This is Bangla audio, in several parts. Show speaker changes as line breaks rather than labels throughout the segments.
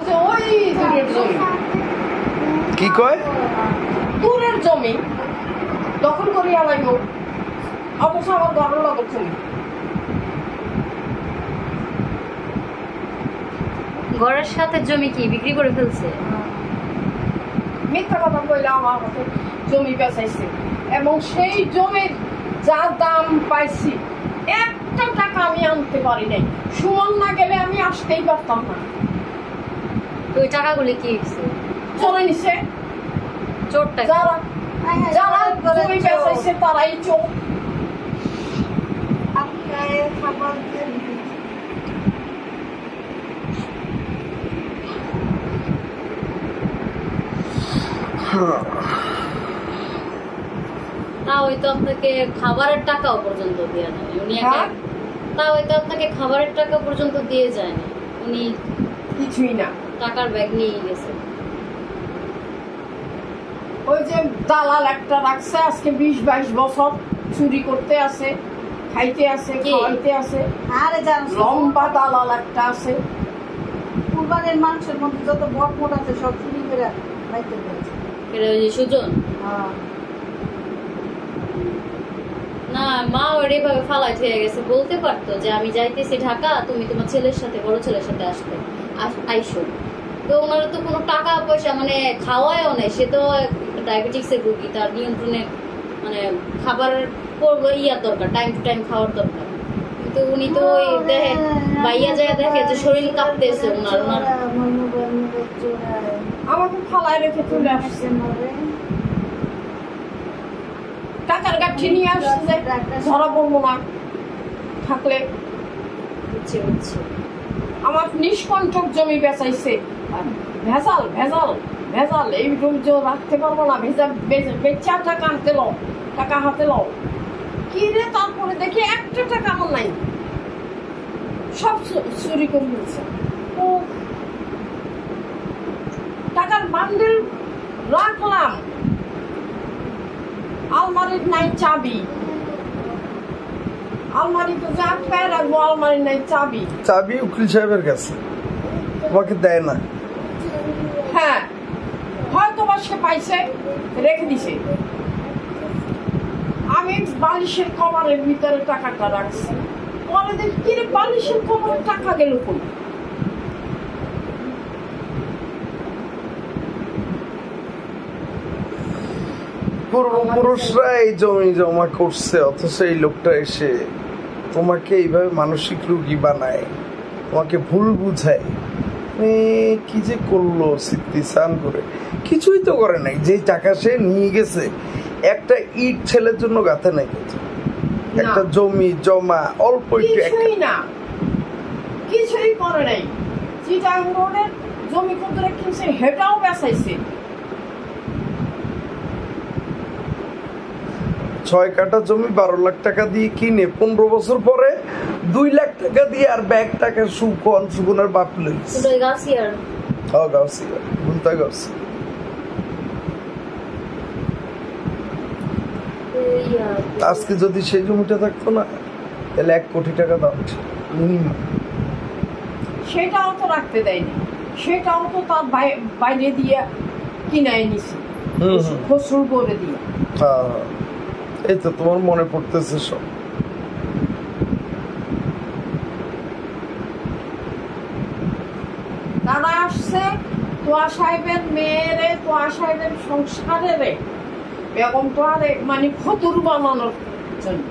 যে ওই দূরের জমি,
কি কয়
দূরের জমি দখল করিয়া লাগলো, অবশ্য আমার ঘরের লগর জমি।
ঘরের সাথে জমি কি বিক্রি করে ফেলছে?
মিথ্যা কথা কইলে আমার হাতে জমি বেচাইছে, এবং সেই জমির যা দাম পাইছি একটা টাকা আমি আনতে পারি নাই। সুমন না গেলে আমি আসতেই পারতাম না।
তো ওই টাকাগুলি কি হয়েছে?
চলে নিছে
চোরটা
যারা যারা জমি বেচাইছে তারাই চোর।
তা হয়তো আপনাকে খাবারের টাকাও পর্যন্ত দিয়ে যায়নি উনি। তা হয়তো আপনাকে খাবারের টাকা পর্যন্ত দিয়ে যায়নি উনি,
কিছুই না।
টাকার ব্যাগ নিয়ে গেছে।
ওই যে দালাল একটা রাখছে আজকে 20-22 বছর, চুরি করতে আছে, খাইতে আছে, খাওয়াইতে আছে।
আরে জান
লম্বা দালাল একটা আছে।
কুরবানির মাংসের মধ্যে যত বট মোট আছে সব চুরি করে রাখতে পেরেছে।
এটা ওই যে সুজন
হ্যাঁ
না, মা ওর এইভাবে ফালাই হয়ে গেছে। বলতে পারতো যে আমি যাইতেছি ঢাকা, তুমি তোমার ছেলের সাথে, বড় ছেলের সাথে আসবে, আইসো। তো ওনার তো কোনো টাকা পয়সা মানে খাওয়ায়ও নেই, সে তো ডায়াবেটিক্স এর রোগী, তার নিয়ন্ত্রণে মানে খাবার ইয়ার দরকার, টাইম টু টাইম খাওয়ার দরকার। কিন্তু উনি তো ওই দেখে বাইয়া যায়, দেখে যে শরীর কাঁপতেছে ওনার।
আমাকে ফালাই রেখে চলে আসছে। টাকার গাঠি নিয়ে আসছে, ধরা পড়বো না থাকলে।
বুঝছি বুঝছি।
আমার নিষ্কণ্টক জমি বেচাইছে, ভেজাল ভেজাল ভেজাল। এই জমি রাখতে পারবো না, ভেজা বেচা টাকা হাতে লও, টাকা হাতে লও। কি রে, তারপরে দেখি একটা টাকা আমার নাই, সব চুরি করে ফেলছে। ও টাকার বান্ডেল রাখলাম, আলমারির নাই চাবি, আলমারি তো যা আটকায় রাখবো, আলমারির নাই চাবি।
চাবি উকিল সাহেবের কাছে, তোমাকে দেয় না।
হ্যাঁ, হয়তো বা সে পাইছে, রেখে দিছে। আমি বালিশের কভারের ভিতরে টাকাটা রাখছি, পরে দেখি কি রে, বালিশের কভারে টাকা গেল কই?
পূর্বপুরুষরা এই জমি জমা করছে, অথচ এই লোকটা এসে তোমাকে এইভাবে মানসিক রোগী বানায়, তোমাকে ভুল বুঝায়। কি যে করলো সিদ্ধি স্নান করে, কিছুই তো করে নাই। যে টাকা সে নিয়ে গেছে, একটা ইট ছেলের জন্য গাঁথে নাই, একটা জমি জমা অল্প
কিছুই না, কিছুই করে নাই। চিটাং রোডের জমি কত কিনছে, হেটাও বেচাইছে।
6 কাঠা জমি 12 লাখ টাকা দিয়ে কিনে 15 বছর পরে 2 লাখ টাকা দিয়ে আর ব্যাগ টাকা সুকনের বাপ লইছে। আজকে যদি সেই জমিটা থাকতো না, তাহলে 1 কোটি টাকা দাম মিনিমাম।
সেটাও তো রাখতে দেয়নি, সেটাও তো তার বাইরে দিয়ে কিনাই নিছে, খসরু করে দিয়ে।
এই তো তোমার মনে পড়তেছে সব।
দাদা আসছে তোয়া সাহেবের মেয়েরে, তোয়া সাহেবের সংসারে বেগম তোয়ারে মানে ফতুর বানানোর জন্য।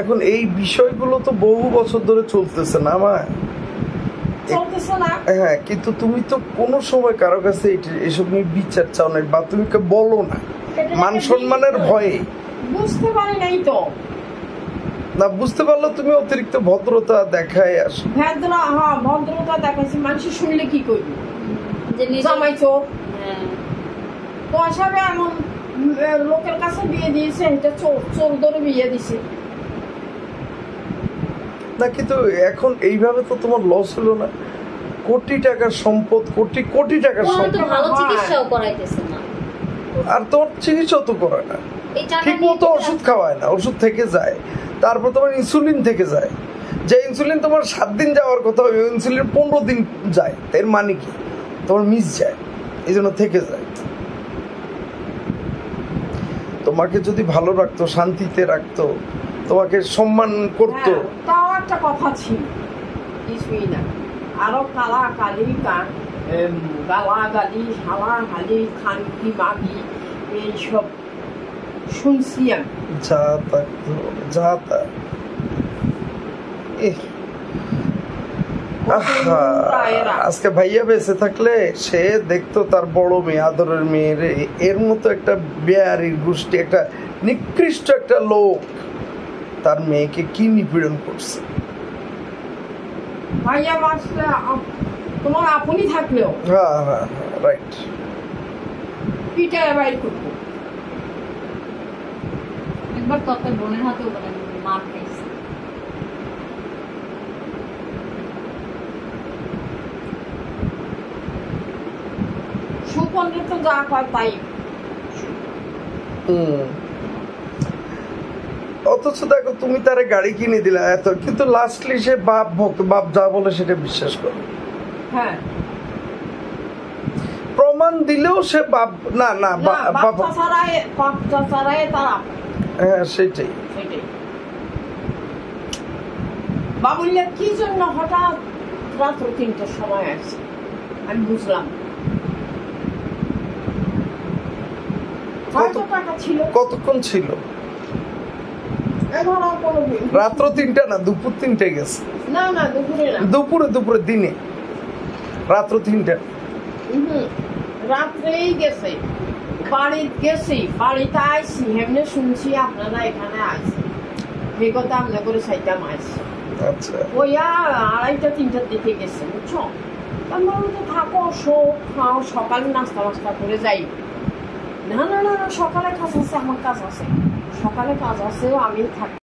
এখন এই বিষয়গুলো তো বহু বছর ধরে চলতেছে না মা,
চলতেছে না?
হ্যাঁ, কিন্তু তুমি তো কোনো সময় কারো কাছে এসব নিয়ে বিচার চাও না, বা তুমি বলো না মান সম্মানের ভয়ে।
বুঝতে পারি নাই তো।
না বুঝতে পারলো তুমি অতিরিক্ত ভদ্রতা দেখায় আসো।
ভদ্রতা দেখাইছি, মানুষ শুনলে কি করবে, জামাই চোর। তোয়া সাহেব এমন লোকের কাছে বিয়ে দিয়েছে, এটা চোর, চোর ধরে বিয়ে দিছে
না। কিন্তু এখন এইভাবে তো তোমার লস হলো না, কোটি টাকার সম্পদ, কোটি কোটি টাকার সম্পদ,
ভালো চিকিৎসাও করাইতেছে না,
আর তোমার চিকিৎসা তো করে না, ঠিক মতো ওষুধ খাওয়ায় না, ওষুধ থেকে যায়, তারপর তোমার ইনসুলিন থেকে যায়, যে ইনসুলিন তোমার 7 দিন যাওয়ার কথা, ওই ইনসুলিন 15 দিন যায়, এর মানে কি তোমার মিস যায়, এই জন্য থেকে যায়। তোমাকে যদি ভালো রাখতো, শান্তিতে রাখতো, তোমাকে সম্মান করতো।
হ্যাঁ, তাও একটা কথা ছিল, কিছুই না, আরো কালা কালি গালা গালি হালা হালি খানকি মাগি এইসব শুনছি আমি।
যা তা যা তা আজকে ভাইয়া বেঁচে থাকলে সে দেখতো তার বড় মেয়ে, আদরের মেয়ের এর মতো একটা বেয়ারির গোষ্ঠী, একটা নিকৃষ্ট একটা লোক তার মেয়েকে কি নিপীড়ন করছে।
ভাইয়া বাঁচলে তোমার আপনি থাকলেও
হ্যাঁ হ্যাঁ রাইট,
পিটায় বাইর করতো।
একবার তো আপনার বোনের হাতেও মানে মার খাইছে।
সুপন্ডিত তো যা কয় তাই।
অথচ দেখো তুমি তারে গাড়ি কিনে দিলা এত, কিন্তু লাস্টলি সে বাপ ভক্ত, বাপ যা বলে সেটা বিশ্বাস করে।
হ্যাঁ,
প্রমাণ দিলেও সে বাপ না না বাপ
ছাড়াই তারা।
হ্যাঁ সেটাই।
বাবুল্লা কি জন্য হঠাৎ রাত্র 3টার সময় আসছে আমি বুঝলাম। হয়তো টাকা ছিল।
কতক্ষণ ছিল? রাত্র 3টা না, দুপুর 3টায় গেছে।
না না, দুপুরে না,
দুপুরে দিনে, রাত্র 3টা।
রাত্রেই গেছে। বাড়িতে আইসি, এমনি শুনছি আপনারা এখানে আইসি, এই কথা আমরা করে সাইতাম আইসি।
আচ্ছা,
ওই 2:30-3টার দিকে গেছে, বুঝছো? আমি বলতে থাকো, খাও, সকালে নাস্তা করে যাই। না না না, সকালে কাজ আছে, আমার কাজ আছে, সকালে কাজ আছে, আমি থাকি।